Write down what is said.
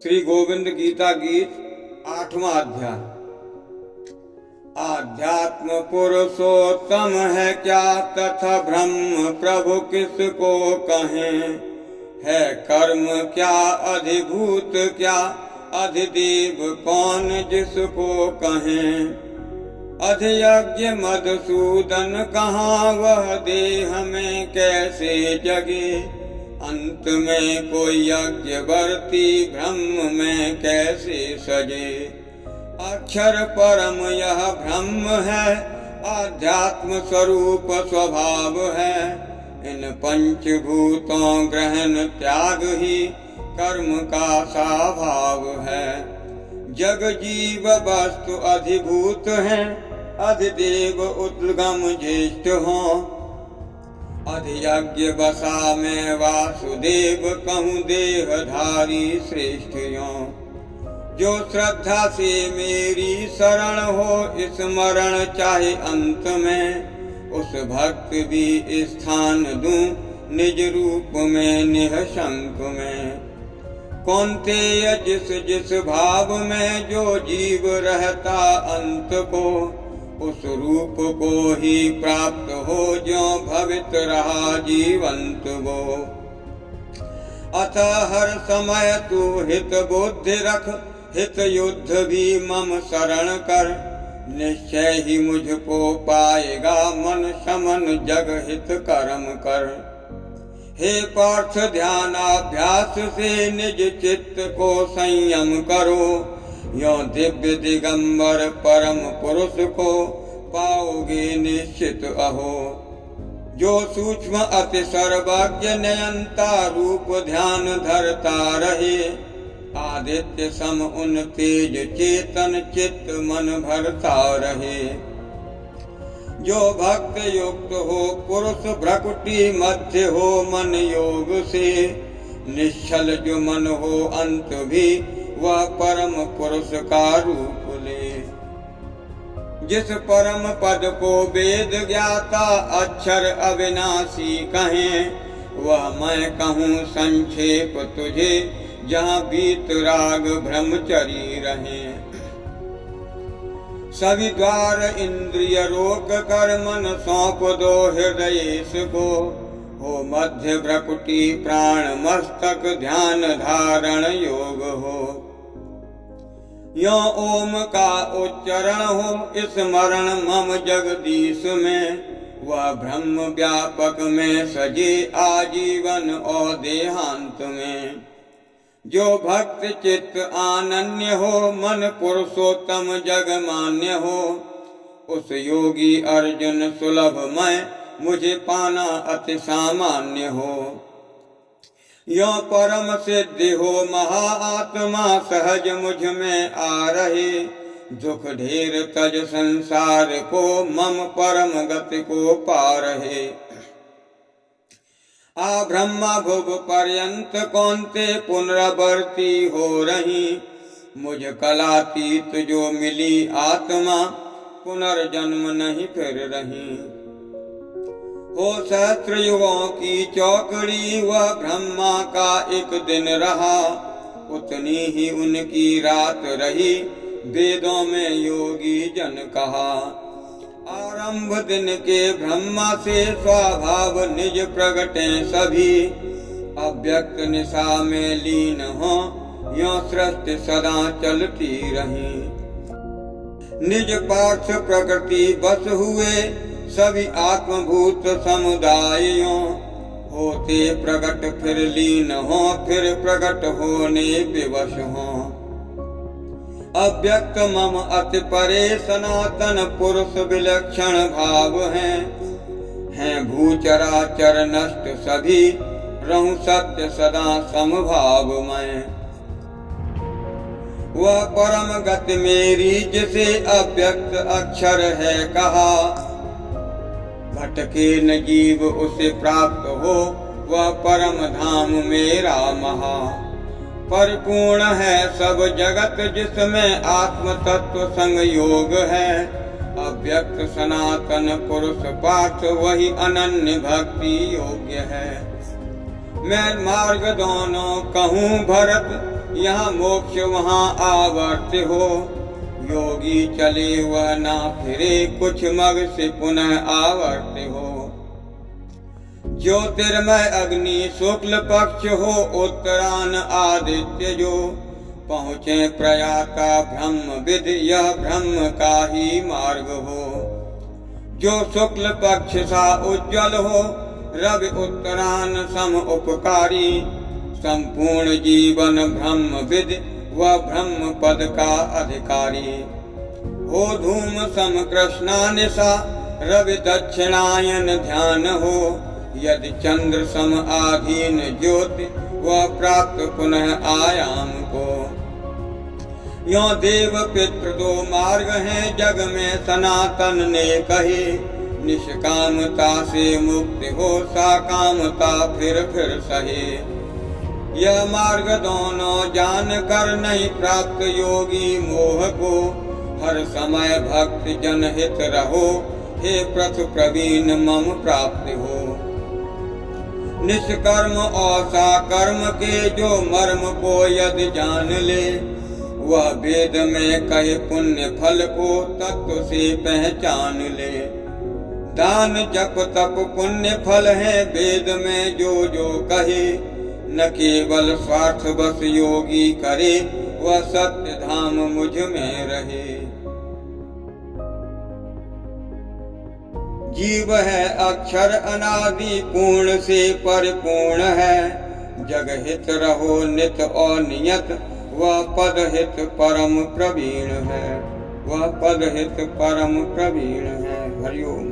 श्री गोविंद गीता गीत 8वां अध्याय। आध्यात्म पुरुषोत्तम है क्या, तथा ब्रह्म प्रभु किसको कहें। है कर्म क्या अधिभूत, क्या अधिदेव कौन जिसको कहें। अधियज्ञ मधुसूदन कहाँ, वह देह में कैसे जगे। अंत में कोई यज्ञ वर्ती, ब्रह्म में कैसे सजे। अक्षर परम यह ब्रह्म है, आध्यात्म स्वरूप स्वभाव है। इन पंचभूतों ग्रहण त्याग ही कर्म का स्वभाव है। जग जीव वस्तु अधिभूत हैं, अधिदेव उद्गम ज्येष्ठ हों। अधियज्ञ बसा में वासुदेव, कहूँ देहधारी श्रेष्ठ यों। जो श्रद्धा से मेरी शरण हो, स्मरण चाहे अंत में। उस भक्त भी स्थान दूं, निज रूप में निःशंक में। कौन्तेय जिस जिस भाव में जो जीव रहता अंत को, उस रूप को ही प्राप्त हो, जो भवित रहा जीवंत वो। अतः हर समय तू हित बुद्धि रख, हित युद्ध भी मम शरण कर। निश्चय ही मुझको पाएगा मन, समन जग हित कर्म कर। हे पार्थ ध्यानाभ्यास से निज चित्त को संयम करो। यो दिव्य दिगंबर परम पुरुष को पाओगे निश्चित अहो। जो सूक्ष्म अति सर्वज्ञ नियंता, रूप ध्यान धरता रहे। आदित्य सम उन तेज चेतन, चित्त मन भरता रहे। जो भक्त युक्त हो पुरुष, भ्रकुटी मध्य हो मन योग से। निश्चल जो मन हो अंत भी, वह परम पुरुष का रूप ले। जिस परम पद को वेद ज्ञाता, अक्षर अविनाशी कहें। वह मैं कहूँ संक्षेप तुझे, जहाँ बीत राग ब्रह्मचरी रहे। सभी द्वार इंद्रिय रोक कर, मन सौंप दो हृदयेश को। हो मध्य भ्रकुटी प्राण मस्तक, ध्यान धारण योग हो। यो ओम का उच्चारण हो, स्मरण मम जगदीश में। वह ब्रह्म व्यापक में सजे, आजीवन और देहांत में। जो भक्त चित्त आनन्य हो, मन पुरुषोत्तम जग मान्य हो। उस योगी अर्जुन सुलभ मैं, मुझे पाना अति सामान्य हो। यो परम सिद्धि हो महात्मा, सहज मुझ में आ रहे। दुख ढेर तज संसार को, मम परम गति को पा रहे। आ ब्रह्मा भुव पर्यंत कौन्ते, पुनरावर्ती हो रही। मुझ कलातीत जो मिली आत्मा, पुनर्जन्म नहीं फिर रही। हो सहस्त्र युगों की चौकड़ी, वह ब्रह्मा का एक दिन रहा। उतनी ही उनकी रात रही, वेदों में योगी जन कहा। आरंभ दिन के ब्रह्मा से, स्वभाव निज प्रगटे सभी। अव्यक्त निशा में लीन हो, यो सृष्टि सदा चलती रही। निज पार्थ प्रकृति बस हुए, सभी आत्मभूत समुदायों। होते प्रकट फिर लीन हो, फिर प्रकट होने विवश हो। अव्यक्त मम अति परे, सनातन पुरुष विलक्षण भाव हैं भूचराचर नष्ट सभी, रहूं सत्य सदा समभाव मैं। वह परम गति मेरी, जिसे अव्यक्त अक्षर है कहा। भटके न जीव उसे प्राप्त हो, वह परम धाम मेरा महा। परिपूर्ण है सब जगत, जिसमें आत्म तत्व संग योग है। अव्यक्त सनातन पुरुष पार्थ, वही अनन्य भक्ति योग्य है। मैं मार्ग दोनों कहूँ भरत, यहाँ मोक्ष वहाँ आवर्त हो। योगी चले वह ना फिरे, कुछ मग से पुनः आवर्त हो। ज्योतिर्मय अग्नि शुक्ल पक्ष हो, उत्तरायण आदित्य जो। पहुँचे प्रयाता ब्रह्म विद, यह ब्रह्म का ही मार्ग हो। जो शुक्ल पक्ष सा उज्जवल हो, रवि उत्तरायण सम उपकारी। संपूर्ण जीवन ब्रह्म विद, वह ब्रह्म पद का अधिकारी। हो धूम सम कृष्णानिशा, रवि दक्षिणायन ध्यान हो। यदि चंद्र सम आधीन ज्योति, वह प्राप्त पुनः आयाम को। यो देव पितृ दो मार्ग हैं, जग में सनातन ने कहे। निष्कामता से मुक्ति हो, साकामता फिर सहे। यह मार्ग दोनों जान कर, नहीं प्राप्त योगी मोह को। हर समय भक्त जन हित रहो, हे प्रथु प्रवीण मम प्राप्ति हो। निष्कर्म और साकर्म के जो मर्म को यदि जान ले, वह वेद में कहे पुण्य फल को तत्व से पहचान ले। दान जप तप पुण्य फल है, वेद में जो जो कहे। न केवल स्वार्थ बस योगी करे, वह सत्य धाम मुझ में रहे। जीव है अक्षर अनादि, पूर्ण से परिपूर्ण है। जग हित रहो नित और नियत, वह पद हित परम प्रवीण है। वह पद हित परम प्रवीण है। हरिओम।